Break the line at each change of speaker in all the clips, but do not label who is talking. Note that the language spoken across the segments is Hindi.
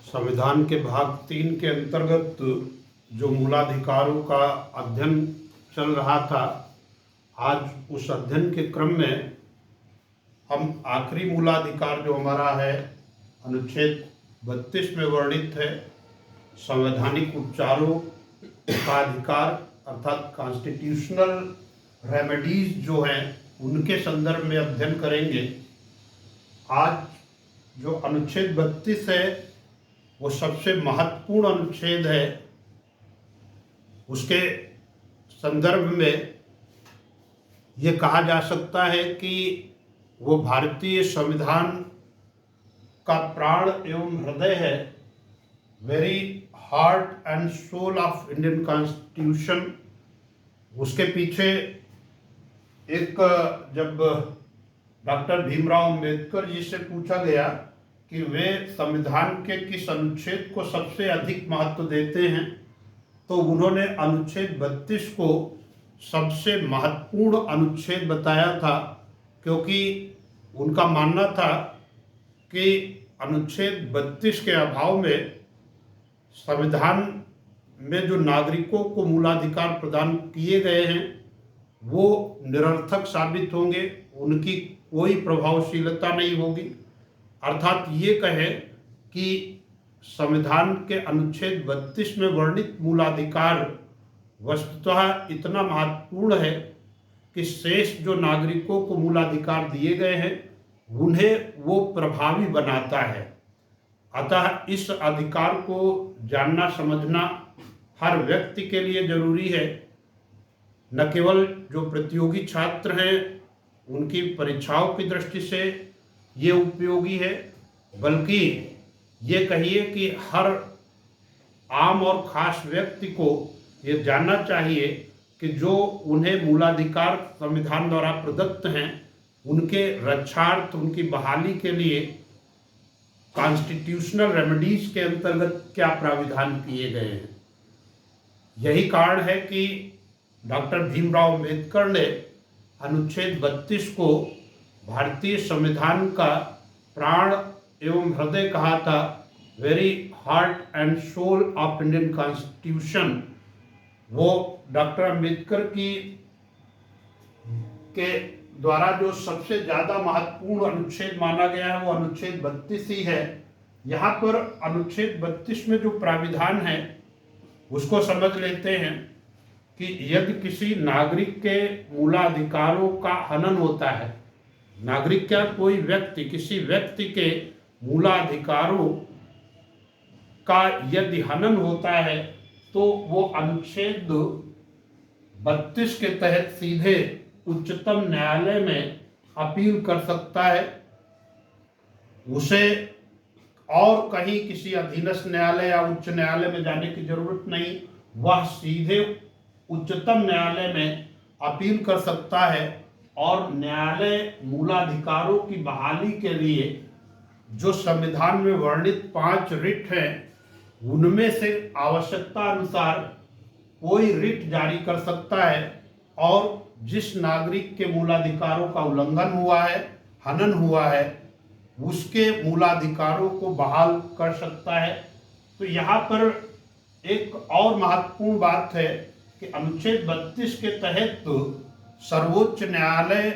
संविधान के भाग 3 के अंतर्गत जो मूलाधिकारों का अध्ययन चल रहा था, आज उस अध्ययन के क्रम में हम आखिरी मूलाधिकार जो हमारा है अनुच्छेद 32 में वर्णित है, संवैधानिक उपचारों का अधिकार अर्थात कॉन्स्टिट्यूशनल रेमेडीज जो हैं उनके संदर्भ में अध्ययन करेंगे। आज जो अनुच्छेद 32 है वो सबसे महत्वपूर्ण अनुच्छेद है। उसके संदर्भ में ये कहा जा सकता है कि वो भारतीय संविधान का प्राण एवं हृदय है, very heart and soul of Indian constitution. उसके पीछे एक जब डॉक्टर भीमराव अंबेडकर जी से पूछा गया कि वे संविधान के किस अनुच्छेद को सबसे अधिक महत्व देते हैं, तो उन्होंने अनुच्छेद 32 को सबसे महत्वपूर्ण अनुच्छेद बताया था, क्योंकि उनका मानना था कि अनुच्छेद 32 के अभाव में संविधान में जो नागरिकों को मूलाधिकार प्रदान किए गए हैं वो निरर्थक साबित होंगे, उनकी कोई प्रभावशीलता नहीं होगी। अर्थात ये कहे कि संविधान के अनुच्छेद 32 में वर्णित मूलाधिकार वस्तुतः इतना महत्वपूर्ण है कि शेष जो नागरिकों को मूलाधिकार दिए गए हैं उन्हें वो प्रभावी बनाता है। अतः इस अधिकार को जानना समझना हर व्यक्ति के लिए जरूरी है। न केवल जो प्रतियोगी छात्र हैं उनकी परीक्षाओं की दृष्टि से ये उपयोगी है, बल्कि ये कहिए कि हर आम और खास व्यक्ति को ये जानना चाहिए कि जो उन्हें मूलाधिकार संविधान द्वारा प्रदत्त हैं उनके रक्षार्थ, उनकी बहाली के लिए कॉन्स्टिट्यूशनल रेमेडीज के अंतर्गत क्या प्राविधान किए गए हैं। यही कारण है कि डॉक्टर भीमराव अंबेडकर ने अनुच्छेद 32 को भारतीय संविधान का प्राण एवं हृदय कहा था, very heart and soul of Indian constitution. वो डॉक्टर अंबेडकर के द्वारा जो सबसे ज़्यादा महत्वपूर्ण अनुच्छेद माना गया है वो अनुच्छेद 32 ही है। यहाँ पर अनुच्छेद 32 में जो प्राविधान है उसको समझ लेते हैं कि यदि किसी नागरिक के मूलाधिकारों का हनन होता है, नागरिक क्या, कोई व्यक्ति, किसी व्यक्ति के मूलाधिकारों का यदि हनन होता है तो वो अनुच्छेद 32 के तहत सीधे उच्चतम न्यायालय में अपील कर सकता है। उसे और कहीं किसी अधीनस्थ न्यायालय या उच्च न्यायालय में जाने की जरूरत नहीं, वह सीधे उच्चतम न्यायालय में अपील कर सकता है और न्यायालय मूलाधिकारों की बहाली के लिए जो संविधान में वर्णित 5 रिट हैं उनमें से आवश्यकता अनुसार कोई रिट जारी कर सकता है और जिस नागरिक के मूलाधिकारों का उल्लंघन हुआ है, हनन हुआ है, उसके मूलाधिकारों को बहाल कर सकता है। तो यहाँ पर एक और महत्वपूर्ण बात है कि अनुच्छेद 32 के तहत सर्वोच्च न्यायालय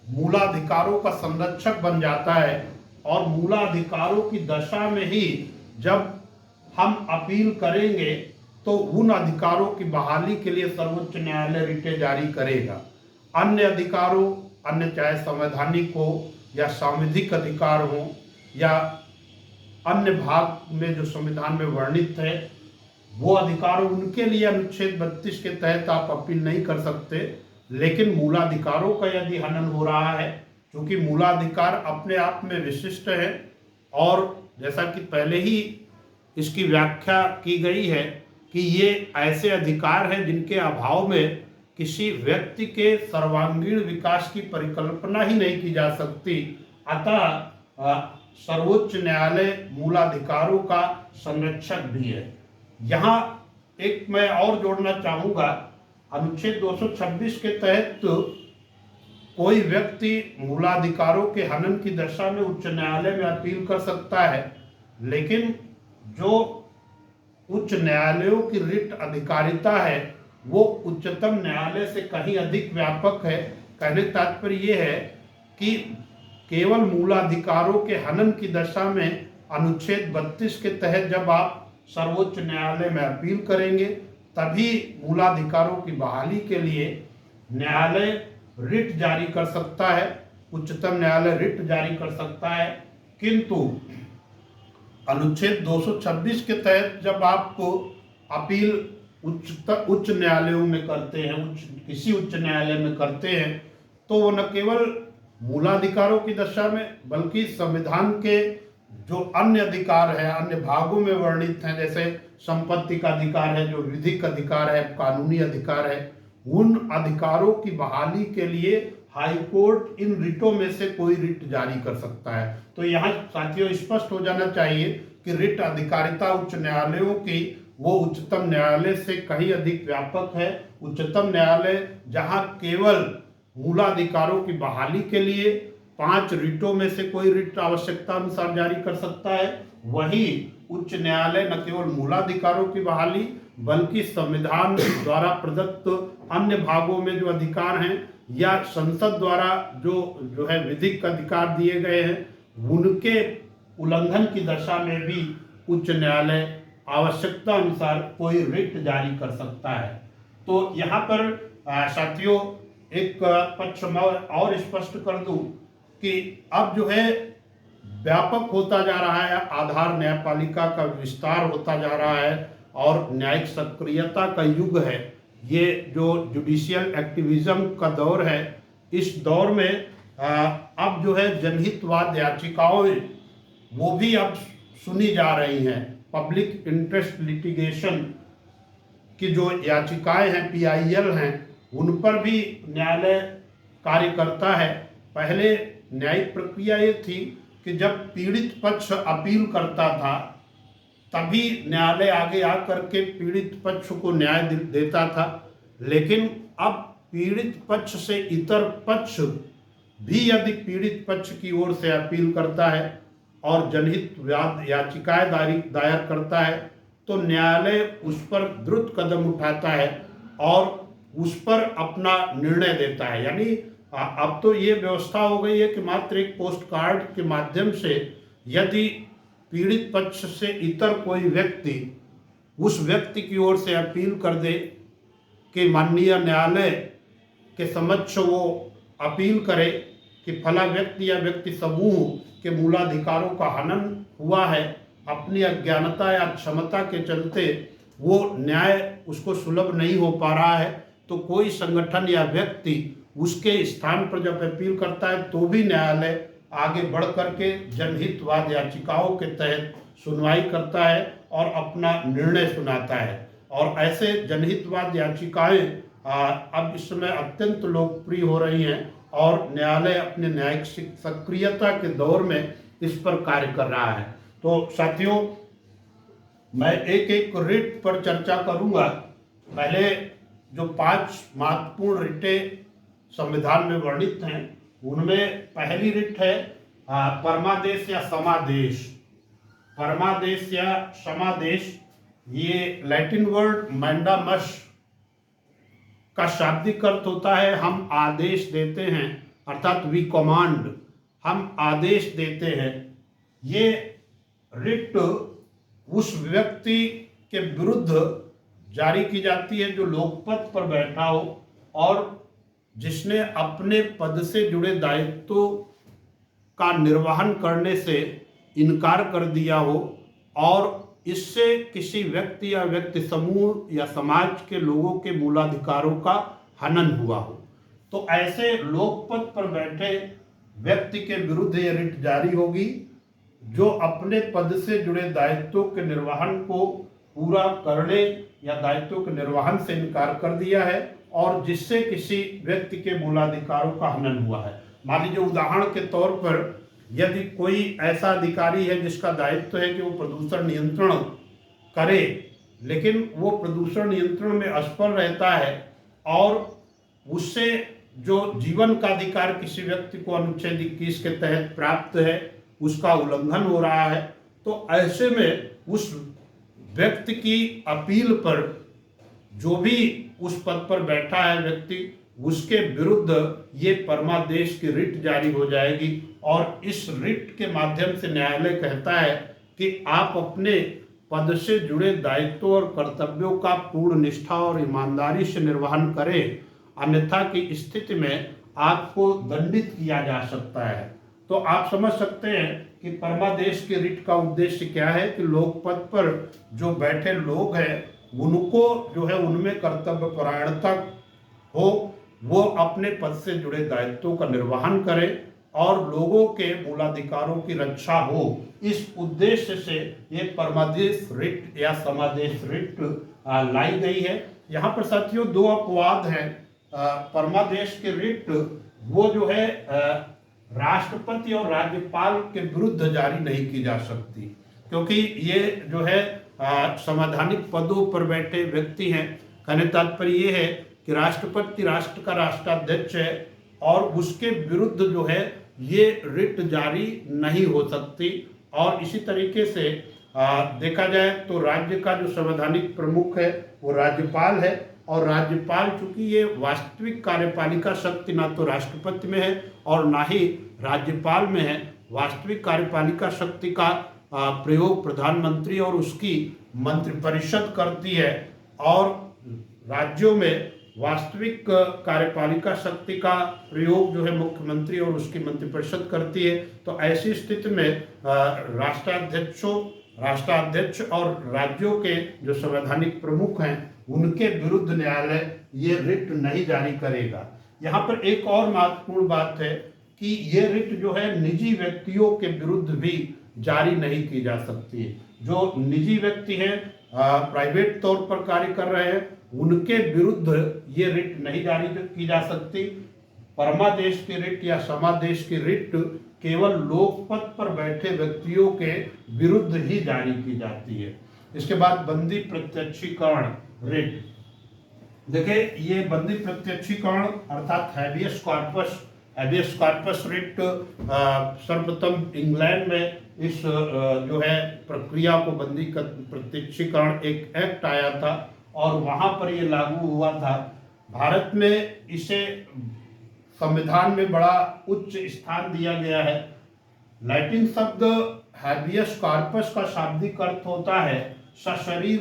मूलाधिकारों का संरक्षक बन जाता है और मूलाधिकारों की दशा में ही जब हम अपील करेंगे तो उन अधिकारों की बहाली के लिए सर्वोच्च न्यायालय रिटें जारी करेगा। अन्य अधिकारों, अन्य चाहे संवैधानिक हो या सांविधिक अधिकार हो या अन्य भाग में जो संविधान में वर्णित है वो अधिकारों, उनके लिए अनुच्छेद 32 के तहत आप अपील नहीं कर सकते। लेकिन मूलाधिकारों का यदि हनन हो रहा है, क्योंकि मूलाधिकार अपने आप में विशिष्ट है और जैसा कि पहले ही इसकी व्याख्या की गई है कि ये ऐसे अधिकार हैं जिनके अभाव में किसी व्यक्ति के सर्वांगीण विकास की परिकल्पना ही नहीं की जा सकती। अतः सर्वोच्च न्यायालय मूलाधिकारों का संरक्षक भी है। यहाँ एक मैं और जोड़ना चाहूँगा, अनुच्छेद 226 के तहत कोई व्यक्ति मूलाधिकारों के हनन की दशा में उच्च न्यायालय में अपील कर सकता है, लेकिन जो उच्च न्यायालयों की रिट अधिकारिता है वो उच्चतम न्यायालय से कहीं अधिक व्यापक है। कहने का तात्पर्य ये है कि केवल मूलाधिकारों के हनन की दशा में अनुच्छेद 32 के तहत जब आप सर्वोच्च न्यायालय में अपील करेंगे तभी मूलाधिकारों की बहाली के लिए न्यायालय रिट जारी कर सकता है, उच्चतम न्यायालय रिट जारी कर सकता है। किंतु अनुच्छेद 226 के तहत जब आप अपील उच्च न्यायालयों में करते हैं, किसी उच्च न्यायालय में करते हैं, तो वो न केवल मूलाधिकारों की दशा में बल्कि संविधान के जो अन्य अधिकार है, अन्य भागों में वर्णित हैं, जैसे संपत्ति का अधिकार है, जो विधिक अधिकार है, कानूनी अधिकार है, उन अधिकारों की बहाली के लिए हाईकोर्ट इन रिटों में से कोई रिट जारी कर सकता है। तो यहाँ साथियों स्पष्ट हो जाना चाहिए कि रिट अधिकारिता उच्च न्यायालयों की वो उच्चतम न्यायालय से कहीं अधिक व्यापक है। उच्चतम न्यायालय जहाँ केवल मूलाधिकारों की बहाली के लिए 5 रिटों में से कोई रिट आवश्यकता अनुसार जारी कर सकता है, वही उच्च न्यायालय न केवल मूलाधिकारों की बहाली बल्कि संविधान द्वारा प्रदत्त अन्य भागों में जो अधिकार हैं या संसद द्वारा जो है विधिक अधिकार दिए गए हैं उनके उल्लंघन की दशा में भी उच्च न्यायालय आवश्यकता अनुसार कोई रिट जारी कर सकता है। तो यहाँ पर साथियों एक पक्ष मैं और स्पष्ट कर दूं कि अब जो है व्यापक होता जा रहा है, आधार न्यायपालिका का विस्तार होता जा रहा है और न्यायिक सक्रियता का युग है। ये जो जुडिशियल एक्टिविज्म का दौर है, इस दौर में अब जो है जनहितवाद याचिकाओं वो भी अब सुनी जा रही हैं। पब्लिक इंटरेस्ट लिटिगेशन की जो याचिकाएं हैं, PIL हैं, उन पर भी न्यायालय कार्य करता है। पहले न्यायिक प्रक्रिया ये थी कि जब पीड़ित पक्ष अपील करता था तभी न्यायालय आगे आकर के पीड़ित पक्ष को न्याय देता था, लेकिन अब पीड़ित पक्ष से इतर पक्ष भी यदि पीड़ित पक्ष की ओर से अपील करता है और जनहित याचिकाएं दायर करता है तो न्यायालय उस पर द्रुत कदम उठाता है और उस पर अपना निर्णय देता है। यानी अब तो ये व्यवस्था हो गई है कि मात्र एक पोस्ट कार्ड के माध्यम से यदि पीड़ित पक्ष से इतर कोई व्यक्ति उस व्यक्ति की ओर से अपील कर दे कि माननीय न्यायालय के समक्ष वो अपील करे कि फला व्यक्ति या व्यक्ति समूह के मूलाधिकारों का हनन हुआ है, अपनी अज्ञानता या क्षमता के चलते वो न्याय उसको सुलभ नहीं हो पा रहा है, तो कोई संगठन या व्यक्ति उसके स्थान पर जब अपील करता है तो भी न्यायालय आगे बढ़ करके जनहितवाद याचिकाओं के तहत सुनवाई करता है और अपना निर्णय सुनाता है। और ऐसे जनहितवाद याचिकाएं अब इस समय अत्यंत लोकप्रिय हो रही हैं और न्यायालय अपने न्यायिक सक्रियता के दौर में इस पर कार्य कर रहा है। तो साथियों मैं एक एक रिट पर चर्चा करूंगा। पहले जो 5 महत्वपूर्ण रिटें संविधान में वर्णित हैं उनमें पहली रिट है परमादेश या समादेश। परमादेश या समादेश ये लैटिन वर्ड मैंडामस का शाब्दिक अर्थ होता है हम आदेश देते हैं, अर्थात वी कमांड, हम आदेश देते हैं। ये रिट उस व्यक्ति के विरुद्ध जारी की जाती है जो लोकपद पर बैठा हो और जिसने अपने पद से जुड़े दायित्वों का निर्वहन करने से इनकार कर दिया हो और इससे किसी व्यक्ति या व्यक्ति समूह या समाज के लोगों के मूलाधिकारों का हनन हुआ हो। तो ऐसे लोकपद पर बैठे व्यक्ति के विरुद्ध यह रिट जारी होगी जो अपने पद से जुड़े दायित्वों के निर्वहन को पूरा करने या दायित्वों के निर्वहन से इनकार कर दिया है और जिससे किसी व्यक्ति के मूलाधिकारों का हनन हुआ है। मान लीजिए उदाहरण के तौर पर यदि कोई ऐसा अधिकारी है जिसका दायित्व है कि वो प्रदूषण नियंत्रण करे, लेकिन वो प्रदूषण नियंत्रण में असफल रहता है और उससे जो जीवन का अधिकार किसी व्यक्ति को अनुच्छेद 21 के तहत प्राप्त है उसका उल्लंघन हो रहा है, तो ऐसे में उस व्यक्ति की अपील पर जो भी उस पद पर बैठा है व्यक्ति, उसके विरुद्ध ये परमादेश की रिट जारी हो जाएगी। और इस रिट के माध्यम से न्यायालय कहता है कि आप अपने पद से जुड़े दायित्वों और कर्तव्यों का पूर्ण निष्ठा और ईमानदारी से निर्वहन करें, अन्यथा की स्थिति में आपको दंडित किया जा सकता है। तो आप समझ सकते हैं कि परमादेश की रिट का उद्देश्य क्या है कि लोकपद पर जो बैठे लोग हैं उनको जो है उनमें कर्तव्य परायणता हो, वो अपने पद से जुड़े दायित्वों का निर्वहन करें और लोगों के मूलाधिकारों की रक्षा हो। इस उद्देश्य से ये परमादेश रिट या समादेश रिट लाई गई है। यहाँ पर साथियों दो अपवाद हैं। परमादेश के रिट वो जो है राष्ट्रपति और राज्यपाल के विरुद्ध जारी नहीं की जा सकती, क्योंकि ये जो है संवैधानिक पदों पर बैठे व्यक्ति हैं। कहने तात्पर्य ये है कि राष्ट्रपति राष्ट्र का राष्ट्राध्यक्ष है और उसके विरुद्ध जो है ये रिट जारी नहीं हो सकती। और इसी तरीके से देखा जाए तो राज्य का जो संवैधानिक प्रमुख है वो राज्यपाल है, और राज्यपाल चूंकि ये वास्तविक कार्यपालिका शक्ति ना तो राष्ट्रपति में है और ना ही राज्यपाल में है। वास्तविक कार्यपालिका शक्ति का प्रयोग प्रधानमंत्री और उसकी मंत्रिपरिषद करती है, और राज्यों में वास्तविक कार्यपालिका शक्ति का प्रयोग जो है मुख्यमंत्री और उसकी मंत्रिपरिषद करती है। तो ऐसी स्थिति में राष्ट्राध्यक्ष और राज्यों के जो संवैधानिक प्रमुख हैं उनके विरुद्ध न्यायालय ये रिट नहीं जारी करेगा। यहाँ पर एक और महत्वपूर्ण बात है कि ये रिट जो है निजी व्यक्तियों के विरुद्ध भी जारी नहीं की जा सकती है। जो निजी व्यक्ति हैं, प्राइवेट तौर पर कार्य कर रहे हैं, उनके विरुद्ध ये रिट नहीं जारी की जा सकती। परमादेश की रिट या समादेश की रिट केवल लोकपद पर बैठे व्यक्तियों के विरुद्ध ही जारी की जाती है। इसके बाद बंदी प्रत्यक्षीकरण रिट। देखिए ये बंदी प्रत्यक्षीकरण अर्थात हैबियस कॉर्पस रिट सर्वप्रथम इंग्लैंड में इस जो है प्रक्रिया को बंदी प्रत्यक्षीकरण एक एक्ट आया था और वहां पर ये लागू हुआ था। भारत में इसे संविधान में बड़ा उच्च स्थान दिया गया है। लैटिन शब्द हैबियस कॉर्पस का शाब्दिक अर्थ होता है सशरीर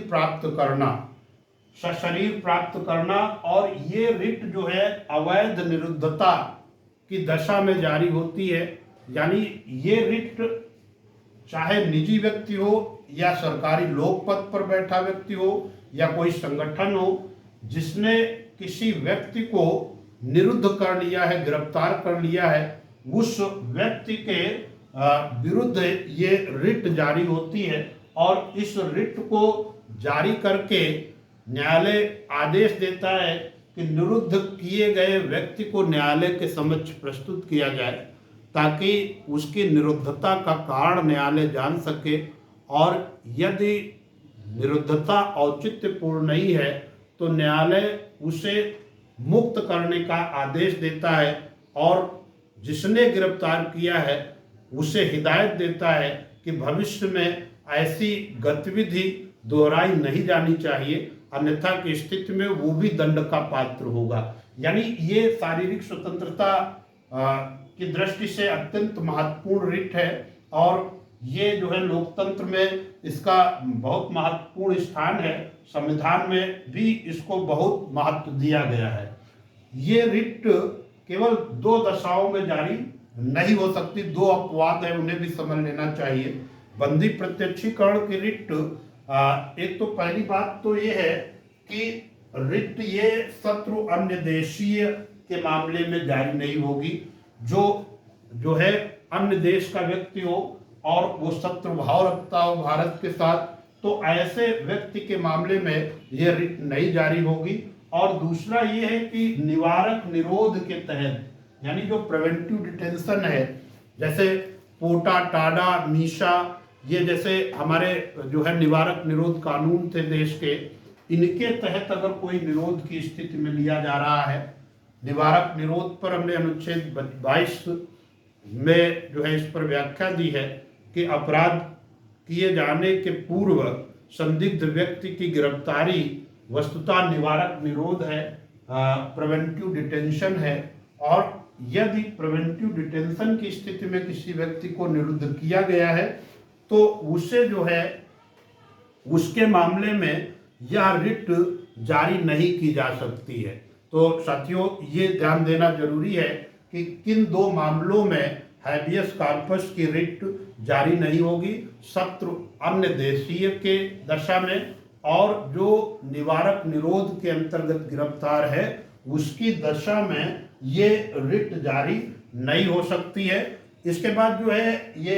प्राप्त करना, और ये रिट जो है अवैध निरुद्धता की दशा में जारी होती है। यानी ये रिट चाहे निजी व्यक्ति हो या सरकारी लोकपद पर बैठा व्यक्ति हो या कोई संगठन हो जिसने किसी व्यक्ति को निरुद्ध कर लिया है, गिरफ्तार कर लिया है, उस व्यक्ति के विरुद्ध ये रिट जारी होती है। और इस रिट को जारी करके न्यायालय आदेश देता है कि निरुद्ध किए गए व्यक्ति को न्यायालय के समक्ष प्रस्तुत किया जाए ताकि उसकी निरुद्धता का कारण न्यायालय जान सके, और यदि निरुद्धता औचित्यपूर्ण नहीं है तो न्यायालय उसे मुक्त करने का आदेश देता है और जिसने गिरफ्तार किया है उसे हिदायत देता है कि भविष्य में ऐसी गतिविधि दोहराई नहीं जानी चाहिए, अन्यथा की स्थिति में वो भी दंड का पात्र होगा। यानी ये शारीरिक स्वतंत्रता की दृष्टि से अत्यंत महत्वपूर्ण रिट है और ये जो है लोकतंत्र में इसका बहुत महत्वपूर्ण स्थान है। संविधान में भी इसको बहुत महत्व दिया गया है। ये रिट केवल दो दशाओं में जारी नहीं हो सकती। दो अपवाद है, उन्हें भी समझ लेना चाहिए। बंदी प्रत्यक्षीकरण की रिट एक तो पहली बात तो ये है कि रिट ये शत्रु अन्य देशीय के मामले में जारी नहीं होगी। जो है अन्य देश का व्यक्ति हो और वो शत्रु भाव रखता हो भारत के साथ, तो ऐसे व्यक्ति के मामले में ये रिट नहीं जारी होगी। और दूसरा ये है कि निवारक निरोध के तहत, यानी जो प्रिवेंटिव डिटेंशन है, जैसे पोटा, टाडा, मीशा, ये जैसे हमारे जो है निवारक निरोध कानून थे देश के, इनके तहत अगर कोई निरोध की स्थिति में लिया जा रहा है। निवारक निरोध पर हमने अनुच्छेद 22 में जो है इस पर व्याख्या दी है कि अपराध किए जाने के पूर्व संदिग्ध व्यक्ति की गिरफ्तारी वस्तुतः निवारक निरोध है, प्रिवेंटिव डिटेंशन है। और यदि प्रिवेंटिव डिटेंशन की स्थिति में किसी व्यक्ति को निरुद्ध किया गया है तो उसे जो है उसके मामले में यह रिट जारी नहीं की जा सकती है। तो साथियों, ये ध्यान देना जरूरी है कि किन दो मामलों में हैबियस कॉर्पस की रिट जारी नहीं होगी, शत्रु अन्य देशीय के दशा में, और जो निवारक निरोध के अंतर्गत गिरफ्तार है उसकी दशा में ये रिट जारी नहीं हो सकती है। इसके बाद जो है ये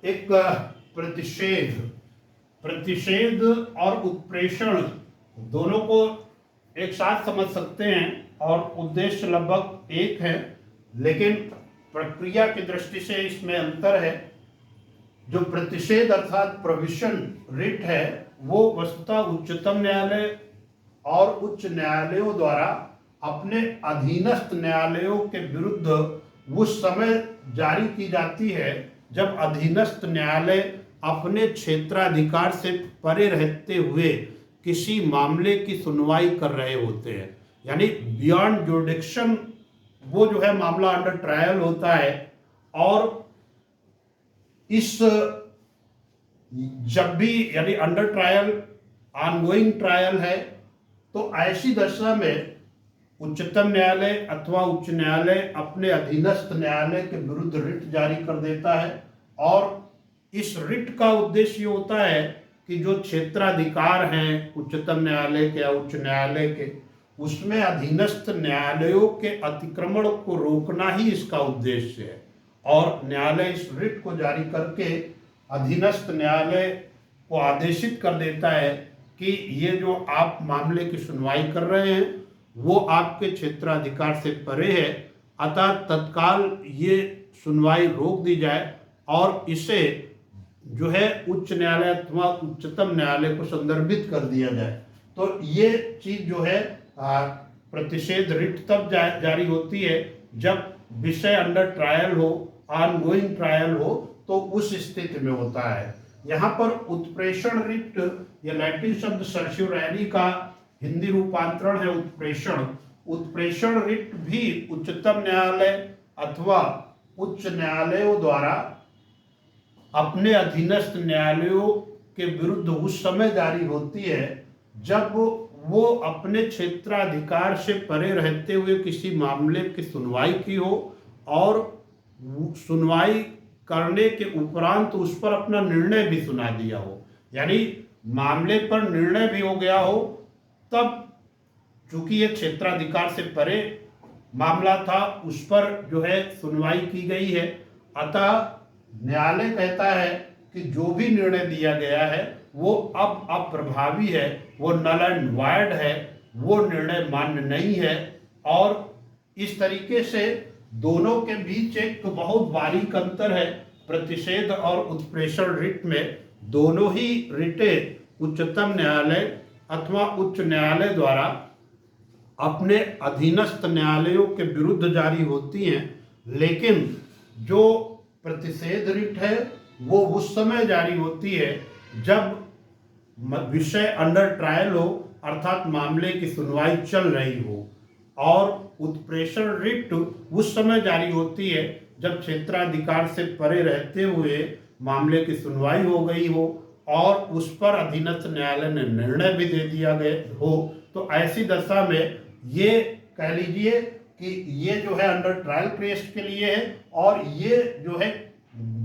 एक प्रतिषेध और उत्प्रेषण दोनों को एक साथ समझ सकते हैं और उद्देश्य लगभग एक है, लेकिन प्रक्रिया की दृष्टि से इसमें अंतर है। जो प्रतिषेध अर्थात प्रोविशन रिट है वो वस्तुतः उच्चतम न्यायालय और उच्च न्यायालयों द्वारा अपने अधीनस्थ न्यायालयों के विरुद्ध उस समय जारी की जाती है जब अधीनस्थ न्यायालय अपने क्षेत्राधिकार से परे रहते हुए किसी मामले की सुनवाई कर रहे होते हैं। यानी बियॉन्ड जुरिडिक्शन वो जो है मामला अंडर ट्रायल होता है। और इस जब भी यानी अंडर ट्रायल ऑनगोइंग ट्रायल है तो ऐसी दशा में उच्चतम न्यायालय अथवा उच्च न्यायालय अपने अधीनस्थ न्यायालय के विरुद्ध रिट जारी कर देता है। और इस रिट का उद्देश्य ये होता है कि जो क्षेत्राधिकार हैं उच्चतम न्यायालय के या उच्च न्यायालय के, उसमें अधीनस्थ न्यायालयों के अतिक्रमण को रोकना ही इसका उद्देश्य है। और न्यायालय इस रिट को जारी करके अधीनस्थ न्यायालय को आदेशित कर देता है कि ये जो आप मामले की सुनवाई कर रहे हैं वो आपके क्षेत्राधिकार से परे है, अतः तत्काल ये सुनवाई रोक दी जाए और इसे जो है उच्च न्यायालय अथवा उच्चतम न्यायालय को संदर्भित कर दिया जाए। तो ये चीज जो है प्रतिषेध रिट तब जारी होती है जब विषय अंडर ट्रायल हो, ऑनगोइंग ट्रायल हो, तो उस स्थिति में होता है। यहाँ पर उत्प्रेषण रिट, ये लैटिन शब्द सर्स्यूरेरी का हिंदी रूपांतरण है उत्प्रेषण। उत्प्रेषण रिट भी उच्चतम न्यायालय अथवा उच्च न्यायालयों द्वारा अपने अधीनस्थ न्यायालयों के विरुद्ध उस समय जारी होती है जब वो अपने क्षेत्राधिकार से परे रहते हुए किसी मामले की सुनवाई की हो और सुनवाई करने के उपरांत उस पर अपना निर्णय भी सुना दिया हो। यानी मामले पर निर्णय भी हो गया हो, तब चूंकि ये क्षेत्राधिकार से परे मामला था उस पर जो है सुनवाई की गई है, अतः न्यायालय कहता है कि जो भी निर्णय दिया गया है वो अब अप्रभावी है, वो नल एंड वॉइड है, वो निर्णय मान्य नहीं है। और इस तरीके से दोनों के बीच एक बहुत बारीक अंतर है। प्रतिषेध और उत्प्रेषण रिट में दोनों ही रिटें उच्चतम न्यायालय अथवा उच्च न्यायालय द्वारा अपने अधीनस्थ न्यायालयों के विरुद्ध जारी होती हैं, लेकिन जो प्रतिषेध रिट है वो उस समय जारी होती है जब विषय अंडर ट्रायल हो, अर्थात मामले की सुनवाई चल रही हो। और उत्प्रेषण रिट उस समय जारी होती है जब क्षेत्राधिकार से परे रहते हुए मामले की सुनवाई हो गई हो और उस पर अधीनस्थ न्यायालय ने निर्णय भी दे दिया गया हो। तो ऐसी दशा में ये कह लीजिए कि ये जो है अंडर ट्रायल केस के लिए है और ये जो है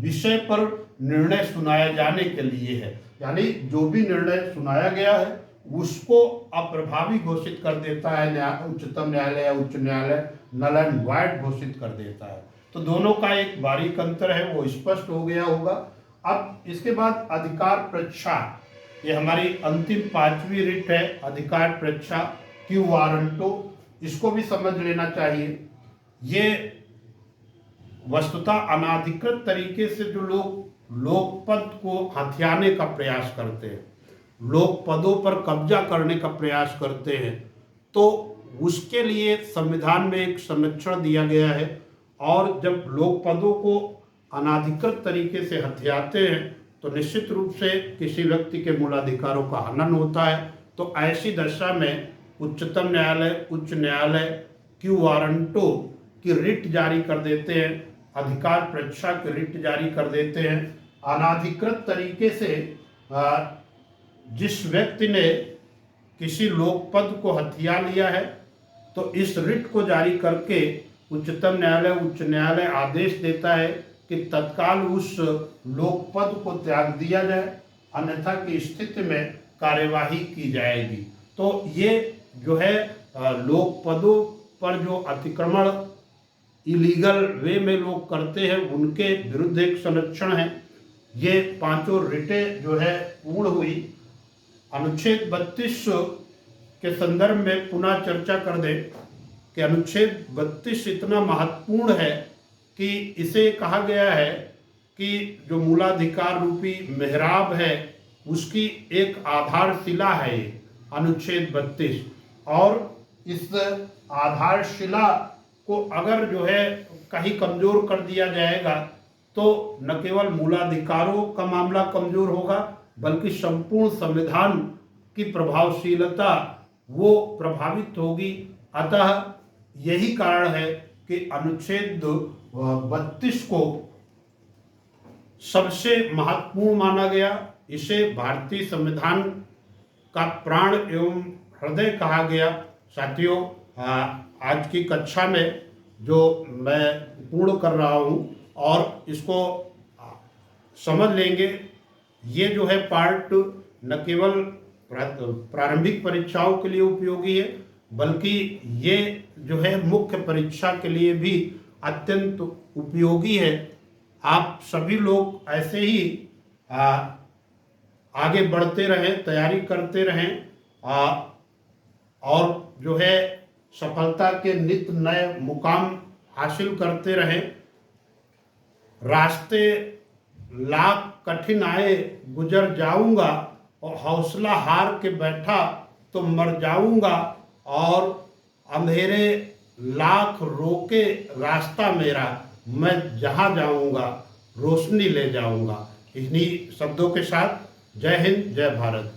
विषय पर निर्णय सुनाए जाने के लिए है। यानी जो भी निर्णय सुनाया गया है उसको अप्रभावी घोषित कर देता है उच्चतम न्यायालय या उच्च न्यायालय, नल एंड वॉइड घोषित कर देता है। तो दोनों का एक बारीक अंतर है, वो स्पष्ट हो गया होगा। अब इसके बाद अधिकार प्रच्छा, ये हमारी अंतिम 5वीं रिट है, अधिकार प्रच्छा क्यू वारंटो। इसको भी समझ लेना चाहिए। ये वस्तुतः अनाधिकृत तरीके से जो लोग लोकपद को हथियाने का प्रयास करते हैं, लोक पदों पर कब्जा करने का प्रयास करते हैं, तो उसके लिए संविधान में एक संरक्षण दिया गया है। और जब लोक पदों को अनाधिकृत तरीके से हथियाते हैं तो निश्चित रूप से किसी व्यक्ति के मूलाधिकारों का हनन होता है। तो ऐसी दशा में उच्चतम न्यायालय, उच्च न्यायालय क्यू वारंटों की रिट जारी कर देते हैं, अधिकार परीक्षा की रिट जारी कर देते हैं। अनाधिकृत तरीके से जिस व्यक्ति ने किसी लोकपद को हथिया लिया है, तो इस रिट को जारी करके उच्चतम न्यायालय, उच्च न्यायालय आदेश देता है कि तत्काल उस लोकपद को त्याग दिया जाए, अन्यथा की स्थिति में कार्यवाही की जाएगी। तो ये जो है लोकपदों पर जो अतिक्रमण इलीगल वे में लोग करते हैं, उनके विरुद्ध एक संरक्षण है। ये पांचों रिटें जो है पूर्ण हुई। अनुच्छेद 32 के संदर्भ में पुनः चर्चा कर दें कि अनुच्छेद 32 इतना महत्वपूर्ण है कि इसे कहा गया है कि जो मूलाधिकार रूपी मेहराब है उसकी एक आधारशिला है ये अनुच्छेद 32। और इस आधारशिला को अगर जो है कहीं कमजोर कर दिया जाएगा तो न केवल मूलाधिकारों का मामला कमजोर होगा, बल्कि संपूर्ण संविधान की प्रभावशीलता वो प्रभावित होगी। अतः यही कारण है कि अनुच्छेद 32 को सबसे महत्वपूर्ण माना गया। इसे भारतीय संविधान का प्राण एवं हृदय कहा गया। साथियों, आज की कक्षा में जो मैं पूर्ण कर रहा हूँ और इसको समझ लेंगे, ये जो है पार्ट न केवल प्रारंभिक परीक्षाओं के लिए उपयोगी है, बल्कि ये जो है मुख्य परीक्षा के लिए भी अत्यंत उपयोगी है। आप सभी लोग ऐसे ही आगे बढ़ते रहें, तैयारी करते रहें और जो है सफलता के नित्य नए मुकाम हासिल करते रहें। रास्ते लाख कठिन आए गुजर जाऊंगा, और हौसला हार के बैठा तो मर जाऊंगा, और अंधेरे लाख रोके रास्ता मेरा, मैं जहाँ जाऊंगा रोशनी ले जाऊंगा। इन्हीं शब्दों के साथ जय हिंद, जय भारत।